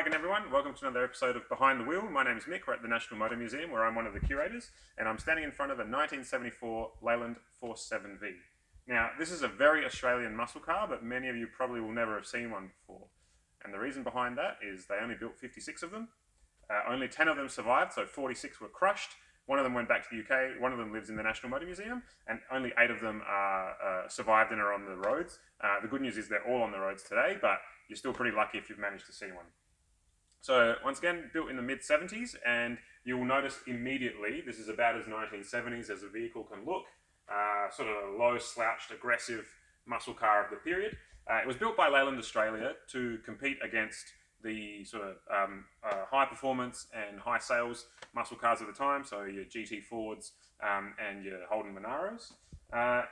Hi again everyone, welcome to another episode of Behind the Wheel. My name is Mick, we're at the National Motor Museum where I'm one of the curators and I'm standing in front of a 1974 Leyland 47V. Now this is a very Australian muscle car, but many of you probably will never have seen one before. And the reason behind that is they only built 56 of them. Only 10 of them survived, so 46 were crushed. One of them went back to the UK, one of them lives in the National Motor Museum, and only 8 of them are survived and are on the roads. The good news is they're all on the roads today, but you're still pretty lucky if you've managed to see one. So once again, built in the mid-70s, and you will notice immediately this is about as 1970s as a vehicle can look. Sort of a low slouched, aggressive muscle car of the period. It was built by Leyland Australia to compete against the sort of high performance and high sales muscle cars of the time, so your GT Fords and your Holden Monaros.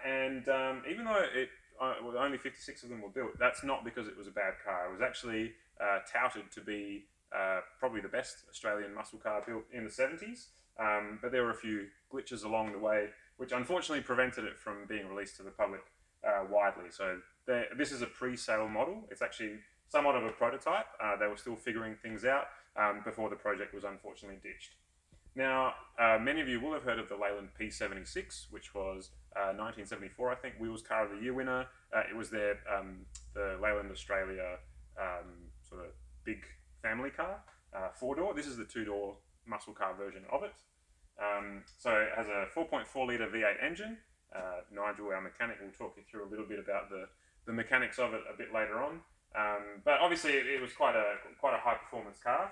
Even though only 56 of them were built, that's not because it was a bad car. It was actually touted to be probably the best Australian muscle car built in the 70s, but there were a few glitches along the way which unfortunately prevented it from being released to the public widely. So this is a pre-sale model. It's actually somewhat of a prototype. They were still figuring things out before the project was unfortunately ditched. Now, many of you will have heard of the Leyland P76, which was 1974, I think, Wheels Car of the Year winner. It was the Leyland Australia sort of big family car, 4-door. This is the 2-door muscle car version of it. So it has a 4.4 litre V8 engine. Nigel, our mechanic, will talk you through a little bit about the mechanics of it a bit later on. But obviously it was quite a high performance car.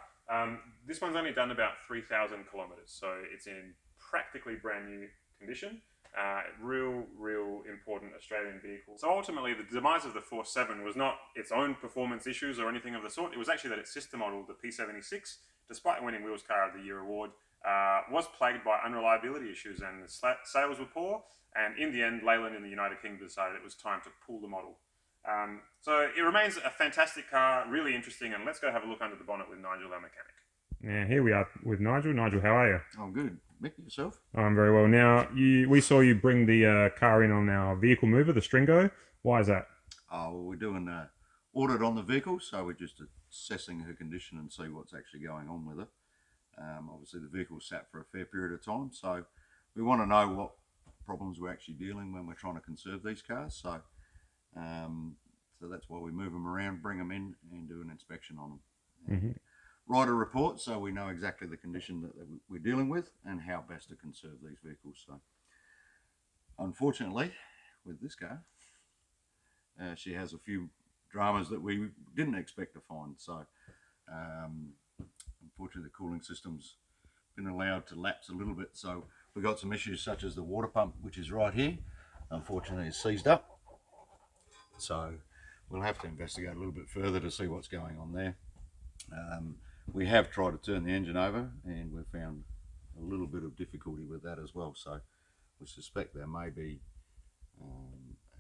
This one's only done about 3,000 kilometres, so it's in practically brand new condition. Real important Australian vehicle. So ultimately the demise of the 47 was not its own performance issues or anything of the sort. It was actually that its sister model, the P76, despite winning Wheels Car of the Year award, was plagued by unreliability issues and the sales were poor, and in the end Leyland in the United Kingdom decided it was time to pull the model. So it remains a fantastic car, really interesting, and let's go have a look under the bonnet with Nigel, our mechanic. Yeah, here we are with Nigel. Nigel, how are you? I'm good. Mick, yourself? I'm very well. Now, we saw you bring the car in on our vehicle mover, the Stringo. Why is that? Well, we're doing an audit on the vehicle, so we're just assessing her condition and see what's actually going on with her. Obviously, the vehicle sat for a fair period of time, so we want to know what problems we're actually dealing when we're trying to conserve these cars. So that's why we move them around, bring them in, and do an inspection on them. Mm-hmm. Write a report so we know exactly the condition that we're dealing with and how best to conserve these vehicles. So, unfortunately, with this car, she has a few dramas that we didn't expect to find. So, unfortunately, the cooling system's been allowed to lapse a little bit. So, we've got some issues such as the water pump, which is right here. Unfortunately, it's seized up. So, we'll have to investigate a little bit further to see what's going on there. We have tried to turn the engine over and we've found a little bit of difficulty with that as well. So we suspect there may be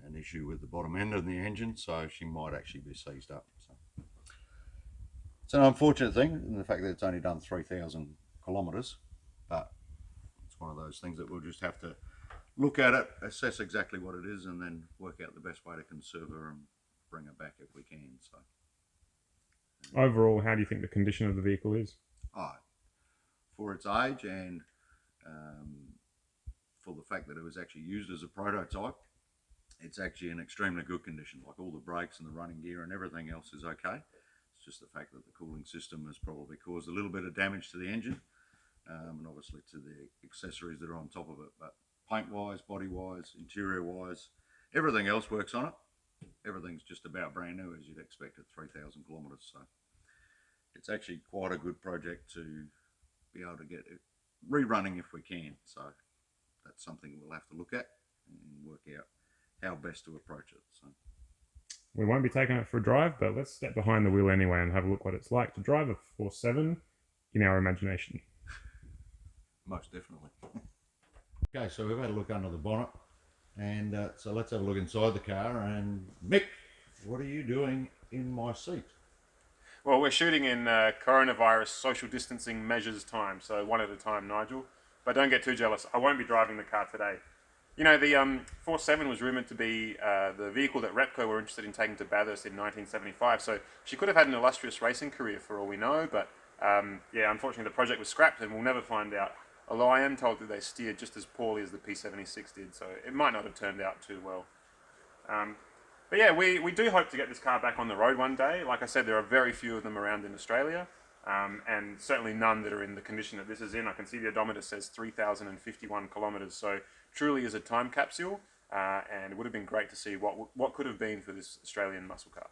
an issue with the bottom end of the engine, so she might actually be seized up. So it's an unfortunate thing in the fact that it's only done 3,000 kilometres, but it's one of those things that we'll just have to look at it, assess exactly what it is, and then work out the best way to conserve her and bring her back if we can. So. Overall, how do you think the condition of the vehicle is? For its age and for the fact that it was actually used as a prototype, it's actually in extremely good condition. Like all the brakes and the running gear and everything else is okay. It's just the fact that the cooling system has probably caused a little bit of damage to the engine and obviously to the accessories that are on top of it. But paint-wise, body-wise, interior-wise, everything else works on it. Everything's just about brand new, as you'd expect at 3,000 kilometres. So it's actually quite a good project to be able to get it rerunning if we can. So that's something we'll have to look at and work out how best to approach it. So we won't be taking it for a drive, but let's step behind the wheel anyway and have a look what it's like to drive a 47 in our imagination. Most definitely. Okay, so we've had a look under the bonnet. And so let's have a look inside the car. And Mick, what are you doing in my seat? Well, we're shooting in coronavirus social distancing measures time, so one at a time, Nigel. But don't get too jealous. I won't be driving the car today. You know, the 47 was rumoured to be the vehicle that Repco were interested in taking to Bathurst in 1975. So she could have had an illustrious racing career for all we know. But yeah, unfortunately, the project was scrapped, and we'll never find out. Although I am told that they steered just as poorly as the P76 did, so it might not have turned out too well. But yeah, we do hope to get this car back on the road one day. Like I said, there are very few of them around in Australia, and certainly none that are in the condition that this is in. I can see the odometer says 3,051 kilometres, so truly is a time capsule, and it would have been great to see what could have been for this Australian muscle car.